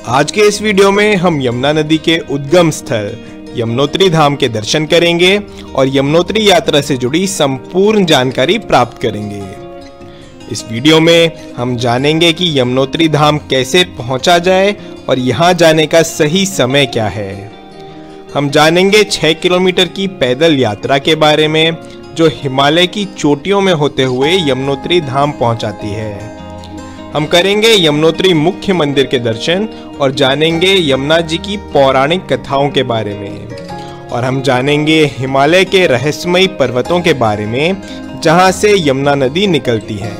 आज के इस वीडियो में हम यमुना नदी के उद्गम स्थल यमुनोत्री धाम के दर्शन करेंगे और यमुनोत्री यात्रा से जुड़ी संपूर्ण जानकारी प्राप्त करेंगे। इस वीडियो में हम जानेंगे कि यमुनोत्री धाम कैसे पहुंचा जाए और यहां जाने का सही समय क्या है। हम जानेंगे 6 किलोमीटर की पैदल यात्रा के बारे में जो हिमालय की चोटियों में होते हुए यमुनोत्री धाम पहुंचाती है। हम करेंगे यमुनोत्री मुख्य मंदिर के दर्शन और जानेंगे यमुना जी की पौराणिक कथाओं के बारे में। और हम जानेंगे हिमालय के रहस्यमयी पर्वतों के बारे में जहां से यमुना नदी निकलती है।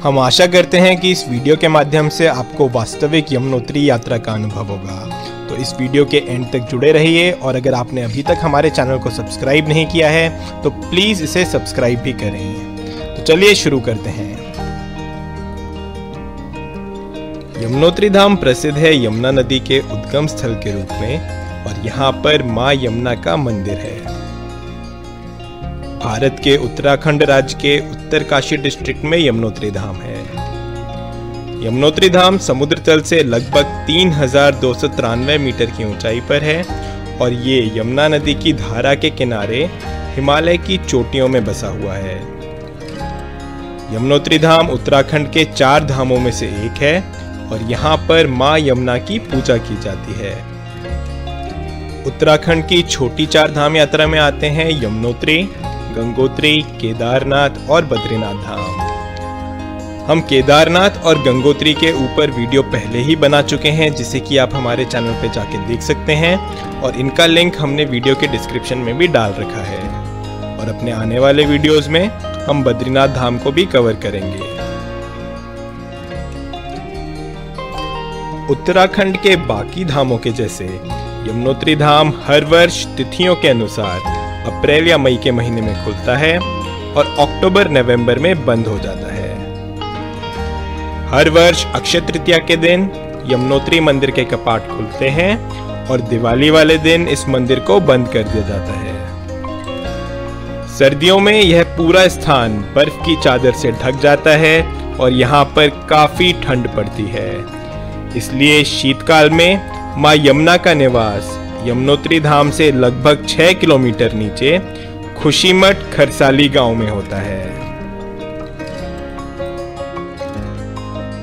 हम आशा करते हैं कि इस वीडियो के माध्यम से आपको वास्तविक यमुनोत्री यात्रा का अनुभव होगा। तो इस वीडियो के एंड तक जुड़े रहिए और अगर आपने अभी तक हमारे चैनल को सब्सक्राइब नहीं किया है तो प्लीज़ इसे सब्सक्राइब भी करें। तो चलिए शुरू करते हैं। यमुनोत्री धाम प्रसिद्ध है यमुना नदी के उद्गम स्थल के रूप में और यहाँ पर माँ यमुना का मंदिर है। भारत के उत्तराखंड राज्य के उत्तरकाशी डिस्ट्रिक्ट में यमुनोत्री धाम है। यमुनोत्री धाम समुद्र तल से लगभग 3293 मीटर की ऊंचाई पर है और ये यमुना नदी की धारा के किनारे हिमालय की चोटियों में बसा हुआ है। यमुनोत्री धाम उत्तराखंड के 4 धामों में से एक है और यहाँ पर माँ यमुना की पूजा की जाती है। उत्तराखंड की छोटी 4 धाम यात्रा में आते हैं यमुनोत्री, गंगोत्री, केदारनाथ और बद्रीनाथ धाम। हम केदारनाथ और गंगोत्री के ऊपर वीडियो पहले ही बना चुके हैं जिसे कि आप हमारे चैनल पे जाके देख सकते हैं और इनका लिंक हमने वीडियो के डिस्क्रिप्शन में भी डाल रखा है। और अपने आने वाले वीडियोस में हम बद्रीनाथ धाम को भी कवर करेंगे। उत्तराखंड के बाकी धामों के जैसे यमुनोत्री धाम हर वर्ष तिथियों के अनुसार अप्रैल या मई के महीने में खुलता है और अक्टूबर नवंबर में बंद हो जाता है। हर वर्ष अक्षय तृतीया के दिन यमुनोत्री मंदिर के कपाट खुलते हैं और दिवाली वाले दिन इस मंदिर को बंद कर दिया जाता है। सर्दियों में यह पूरा स्थान बर्फ की चादर से ढक जाता है और यहाँ पर काफी ठंड पड़ती है। इसलिए शीतकाल में माँ यमुना का निवास यमुनोत्री धाम से लगभग 6 किलोमीटर नीचे खुशीमठ खरसाली गांव में होता है।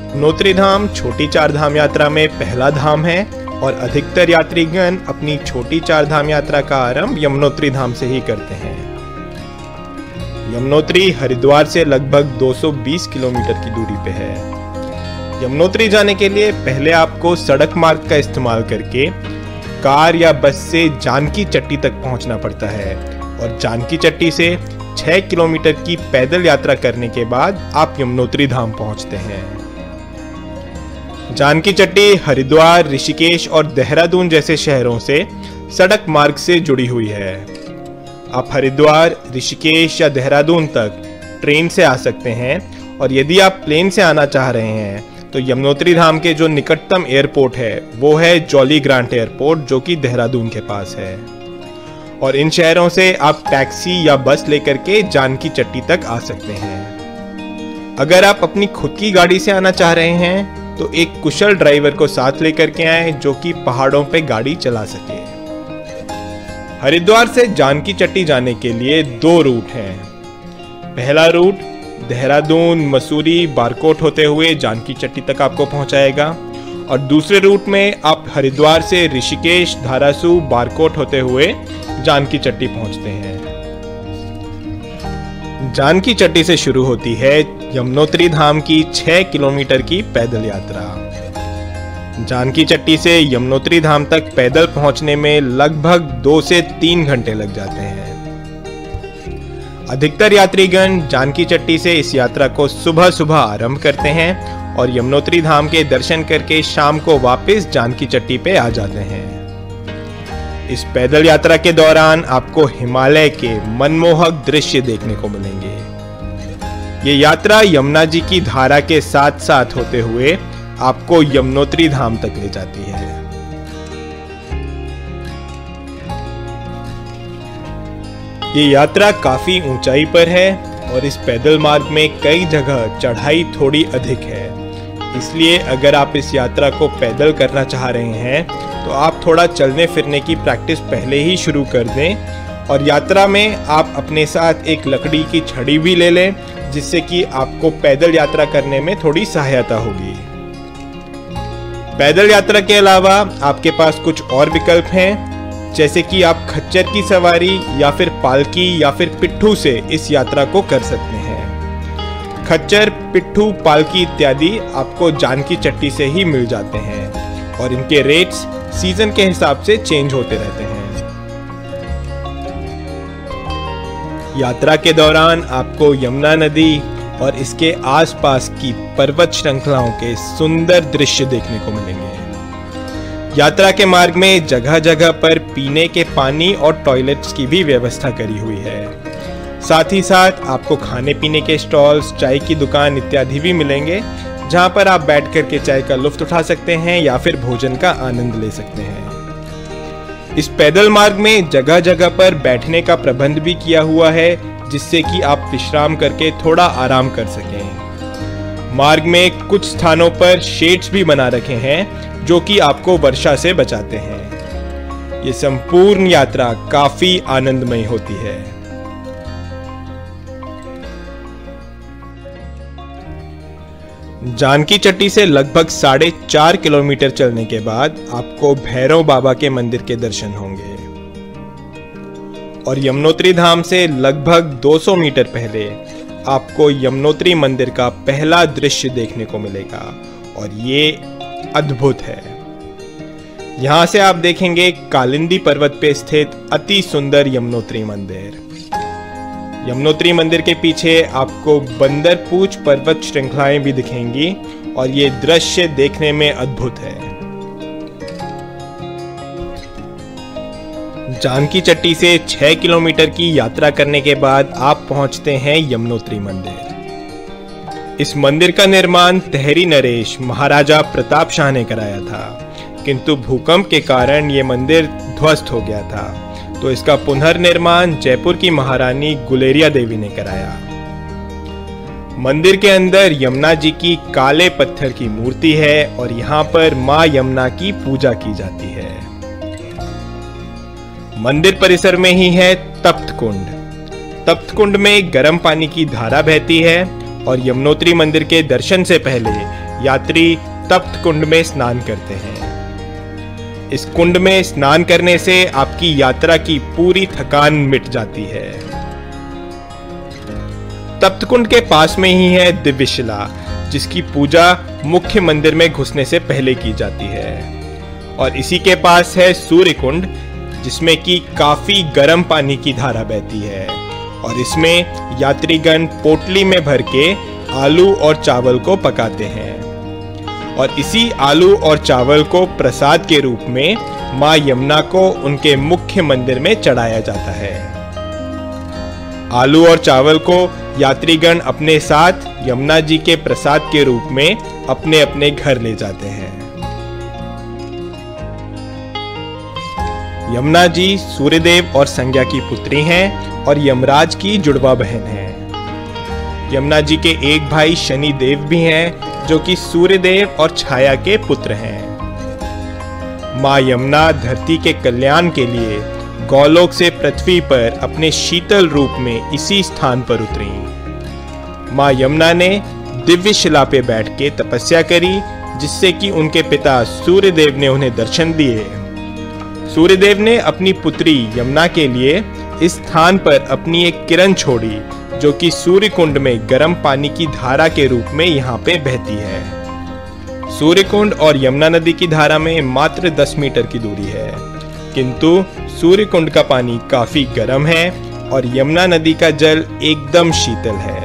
यमुनोत्री धाम छोटी 4 धाम यात्रा में पहला धाम है और अधिकतर यात्रीगण अपनी छोटी 4 धाम यात्रा का आरंभ यमुनोत्री धाम से ही करते हैं। यमुनोत्री हरिद्वार से लगभग 220 किलोमीटर की दूरी पे है। यमुनोत्री जाने के लिए पहले आपको सड़क मार्ग का इस्तेमाल करके कार या बस से जानकी चट्टी तक पहुंचना पड़ता है और जानकी चट्टी से 6 किलोमीटर की पैदल यात्रा करने के बाद आप यमुनोत्री धाम पहुंचते हैं। जानकी चट्टी हरिद्वार, ऋषिकेश और देहरादून जैसे शहरों से सड़क मार्ग से जुड़ी हुई है। आप हरिद्वार, ऋषिकेश या देहरादून तक ट्रेन से आ सकते हैं और यदि आप प्लेन से आना चाह रहे हैं तो यमुनोत्री धाम के जो निकटतम एयरपोर्ट है वो है जॉली ग्रांट एयरपोर्ट जो कि देहरादून के पास है। और इन शहरों से आप टैक्सी या बस लेकर के जानकी चट्टी तक आ सकते हैं। अगर आप अपनी खुद की गाड़ी से आना चाह रहे हैं तो एक कुशल ड्राइवर को साथ लेकर के आए जो कि पहाड़ों पे गाड़ी चला सके। हरिद्वार से जानकी चट्टी जाने के लिए 2 रूट हैं। पहला रूट देहरादून, मसूरी, बारकोट होते हुए जानकी चट्टी तक आपको पहुंचाएगा और दूसरे रूट में आप हरिद्वार से ऋषिकेश, धारासू, बारकोट होते हुए जानकी चट्टी पहुंचते हैं। जानकी चट्टी से शुरू होती है यमुनोत्री धाम की 6 किलोमीटर की पैदल यात्रा। जानकी चट्टी से यमुनोत्री धाम तक पैदल पहुंचने में लगभग 2 से 3 घंटे लग जाते हैं। अधिकतर यात्रीगण जानकी चट्टी से इस यात्रा को सुबह सुबह आरंभ करते हैं और यमुनोत्री धाम के दर्शन करके शाम को वापस जानकी चट्टी पे आ जाते हैं। इस पैदल यात्रा के दौरान आपको हिमालय के मनमोहक दृश्य देखने को मिलेंगे। ये यात्रा यमुना जी की धारा के साथ साथ होते हुए आपको यमुनोत्री धाम तक ले जाती है। ये यात्रा काफी ऊंचाई पर है और इस पैदल मार्ग में कई जगह चढ़ाई थोड़ी अधिक है। इसलिए अगर आप इस यात्रा को पैदल करना चाह रहे हैं तो आप थोड़ा चलने फिरने की प्रैक्टिस पहले ही शुरू कर दें और यात्रा में आप अपने साथ एक लकड़ी की छड़ी भी ले लें, जिससे कि आपको पैदल यात्रा करने में थोड़ी सहायता होगी। पैदल यात्रा के अलावा आपके पास कुछ और विकल्प हैं, जैसे कि आप खच्चर की सवारी या फिर पालकी या फिर पिट्ठू से इस यात्रा को कर सकते हैं। खच्चर, पिट्ठू, पालकी इत्यादि आपको जानकी चट्टी से ही मिल जाते हैं और इनके रेट्स सीजन के हिसाब से चेंज होते रहते हैं। यात्रा के दौरान आपको यमुना नदी और इसके आसपास की पर्वत श्रृंखलाओं के सुंदर दृश्य देखने को मिलेंगे। यात्रा के मार्ग में जगह जगह पर पीने के पानी और टॉयलेट्स की भी व्यवस्था करी हुई है। साथ ही साथ आपको खाने पीने के स्टॉल्स, चाय की दुकान इत्यादि भी मिलेंगे, जहां पर आप बैठ कर के चाय का लुत्फ उठा सकते हैं या फिर भोजन का आनंद ले सकते हैं। इस पैदल मार्ग में जगह जगह पर बैठने का प्रबंध भी किया हुआ है, जिससे कि आप विश्राम करके थोड़ा आराम कर सकें। मार्ग में कुछ स्थानों पर शेड्स भी बना रखे हैं जो कि आपको वर्षा से बचाते हैं। ये संपूर्ण यात्रा काफी आनंदमय होती है। जानकी चट्टी से लगभग 4.5 किलोमीटर चलने के बाद आपको भैरव बाबा के मंदिर के दर्शन होंगे और यमुनोत्री धाम से लगभग 200 मीटर पहले आपको यमुनोत्री मंदिर का पहला दृश्य देखने को मिलेगा और ये अद्भुत है। यहां से आप देखेंगे कालिंदी पर्वत पे स्थित अति सुंदर यमुनोत्री मंदिर। यमुनोत्री मंदिर के पीछे आपको बंदरपूछ पर्वत श्रृंखलाएं भी दिखेंगी और ये दृश्य देखने में अद्भुत है। जानकी चट्टी से 6 किलोमीटर की यात्रा करने के बाद आप पहुंचते हैं यमुनोत्री मंदिर। इस मंदिर का निर्माण तहरी नरेश महाराजा प्रताप शाह ने कराया था, किंतु भूकंप के कारण ये मंदिर ध्वस्त हो गया था, तो इसका पुनर्निर्माण जयपुर की महारानी गुलेरिया देवी ने कराया। मंदिर के अंदर यमुना जी की काले पत्थर की मूर्ति है और यहाँ पर मां यमुना की पूजा की जाती है। मंदिर परिसर में ही है तप्त कुंड। तप्त कुंड में गर्म पानी की धारा बहती है और यमुनोत्री मंदिर के दर्शन से पहले यात्री तप्त कुंड में स्नान करते हैं। इस कुंड में स्नान करने से आपकी यात्रा की पूरी थकान मिट जाती है। तप्त कुंड के पास में ही है दिव्यशिला, जिसकी पूजा मुख्य मंदिर में घुसने से पहले की जाती है और इसी के पास है सूर्य कुंड, जिसमें की काफी गर्म पानी की धारा बहती है और इसमें यात्रीगण पोटली में भर के आलू और चावल को पकाते हैं और इसी आलू और चावल को प्रसाद के रूप में मां यमुना को उनके मुख्य मंदिर में चढ़ाया जाता है। आलू और चावल को यात्रीगण अपने साथ यमुना जी के प्रसाद के रूप में अपने अपने घर ले जाते हैं। यमुना जी सूर्यदेव और संज्ञा की पुत्री हैं और यमराज की जुड़वा बहन है। यमुना जी के एक भाई शनिदेव भी हैं, जो कि सूर्यदेव और छाया के पुत्र हैं। मां यमुना धरती के कल्याण के लिए गौलोक से पृथ्वी पर अपने शीतल रूप में इसी स्थान पर उतरी। मां यमुना ने दिव्य शिला पे बैठ के तपस्या करी, जिससे कि उनके पिता सूर्यदेव ने उन्हें दर्शन दिए। सूर्यदेव ने अपनी पुत्री यमुना के लिए इस स्थान पर अपनी एक किरण छोड़ी, जो कि सूर्य कुंड में गर्म पानी की धारा के रूप में यहाँ पे बहती है। सूर्य कुंड और यमुना नदी की धारा में मात्र 10 मीटर की दूरी है, किंतु सूर्य कुंड का पानी काफी गर्म है और यमुना नदी का जल एकदम शीतल है।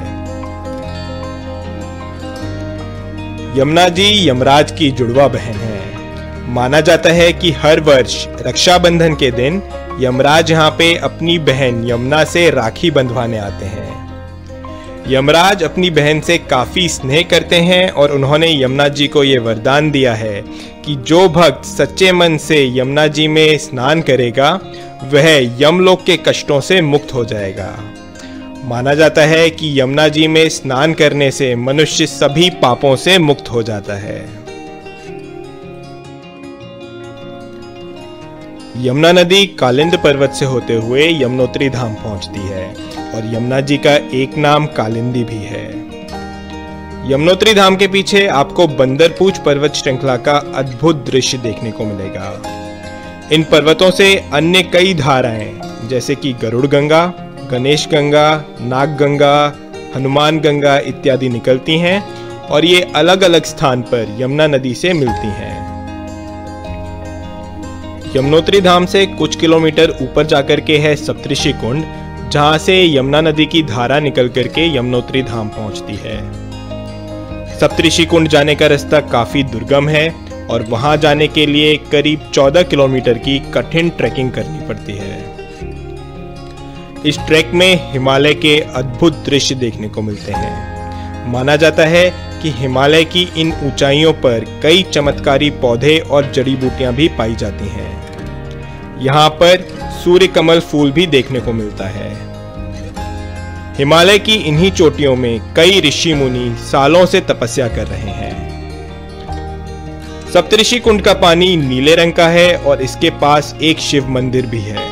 यमुना जी यमराज की जुड़वा बहन है। माना जाता है कि हर वर्ष रक्षाबंधन के दिन यमराज यहाँ पे अपनी बहन यमुना से राखी बंधवाने आते हैं। यमराज अपनी बहन से काफी स्नेह करते हैं और उन्होंने यमुना जी को ये वरदान दिया है कि जो भक्त सच्चे मन से यमुना जी में स्नान करेगा वह यमलोक के कष्टों से मुक्त हो जाएगा। माना जाता है कि यमुना जी में स्नान करने से मनुष्य सभी पापों से मुक्त हो जाता है। यमुना नदी कालिंद पर्वत से होते हुए यमुनोत्री धाम पहुंचती है और यमुना जी का एक नाम कालिंदी भी है। यमुनोत्री धाम के पीछे आपको बंदरपूछ पर्वत श्रृंखला का अद्भुत दृश्य देखने को मिलेगा। इन पर्वतों से अन्य कई धाराएं जैसे कि गरुड़ गंगा, गणेश गंगा, नाग गंगा, हनुमान गंगा इत्यादि निकलती हैं और ये अलग अलग स्थान पर यमुना नदी से मिलती हैं। यमुनोत्री धाम से कुछ किलोमीटर ऊपर जाकर के है सप्तऋषि कुंड, जहां से यमुना नदी की धारा निकल करके यमुनोत्री धाम पहुंचती है। सप्तऋषि कुंड जाने का रास्ता काफी दुर्गम है और वहां जाने के लिए करीब 14 किलोमीटर की कठिन ट्रैकिंग करनी पड़ती है। इस ट्रैक में हिमालय के अद्भुत दृश्य देखने को मिलते हैं। माना जाता है कि हिमालय की इन ऊंचाइयों पर कई चमत्कारी पौधे और जड़ी बूटियां भी पाई जाती हैं। यहाँ पर सूर्य कमल फूल भी देखने को मिलता है। हिमालय की इन्हीं चोटियों में कई ऋषि मुनि सालों से तपस्या कर रहे हैं। सप्तऋषि कुंड का पानी नीले रंग का है और इसके पास एक शिव मंदिर भी है।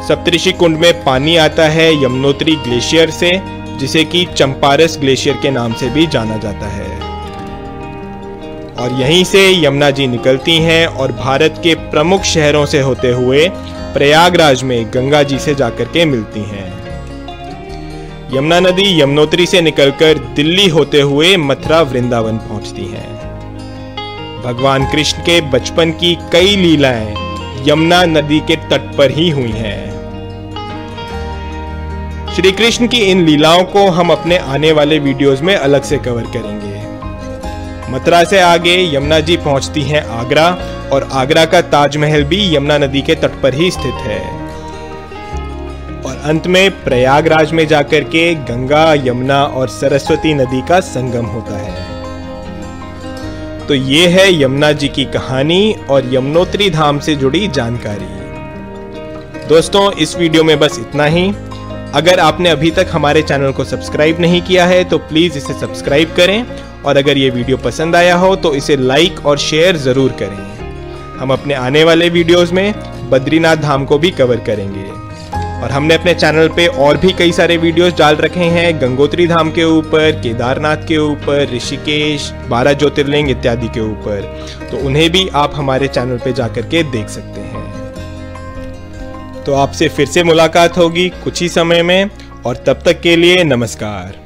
सप्तऋषि कुंड में पानी आता है यमुनोत्री ग्लेशियर से, जिसे कि चंपारस ग्लेशियर के नाम से भी जाना जाता है। और यहीं से यमुना जी निकलती हैं और भारत के प्रमुख शहरों से होते हुए प्रयागराज में गंगा जी से जाकर के मिलती हैं। यमुना नदी यमुनोत्री से निकलकर दिल्ली होते हुए मथुरा वृंदावन पहुंचती हैं। भगवान कृष्ण के बचपन की कई लीलाएं यमुना नदी के तट पर ही हुई हैं। श्री कृष्ण की इन लीलाओं को हम अपने आने वाले वीडियोस में अलग से कवर करेंगे। मथुरा से आगे यमुना जी पहुंचती हैं आगरा और आगरा का ताजमहल भी यमुना नदी के तट पर ही स्थित है। और अंत में प्रयागराज में जाकर के गंगा, यमुना और सरस्वती नदी का संगम होता है। तो ये है यमुना जी की कहानी और यमुनोत्री धाम से जुड़ी जानकारी। दोस्तों, इस वीडियो में बस इतना ही। अगर आपने अभी तक हमारे चैनल को सब्सक्राइब नहीं किया है तो प्लीज इसे सब्सक्राइब करें और अगर ये वीडियो पसंद आया हो तो इसे लाइक और शेयर जरूर करें। हम अपने आने वाले वीडियोस में बद्रीनाथ धाम को भी कवर करेंगे और हमने अपने चैनल पे और भी कई सारे वीडियोस डाल रखे हैं गंगोत्री धाम के ऊपर, केदारनाथ के ऊपर, ऋषिकेश, 12 ज्योतिर्लिंग इत्यादि के ऊपर, तो उन्हें भी आप हमारे चैनल पे जाकर के देख सकते हैं। तो आपसे फिर से मुलाकात होगी कुछ ही समय में और तब तक के लिए नमस्कार।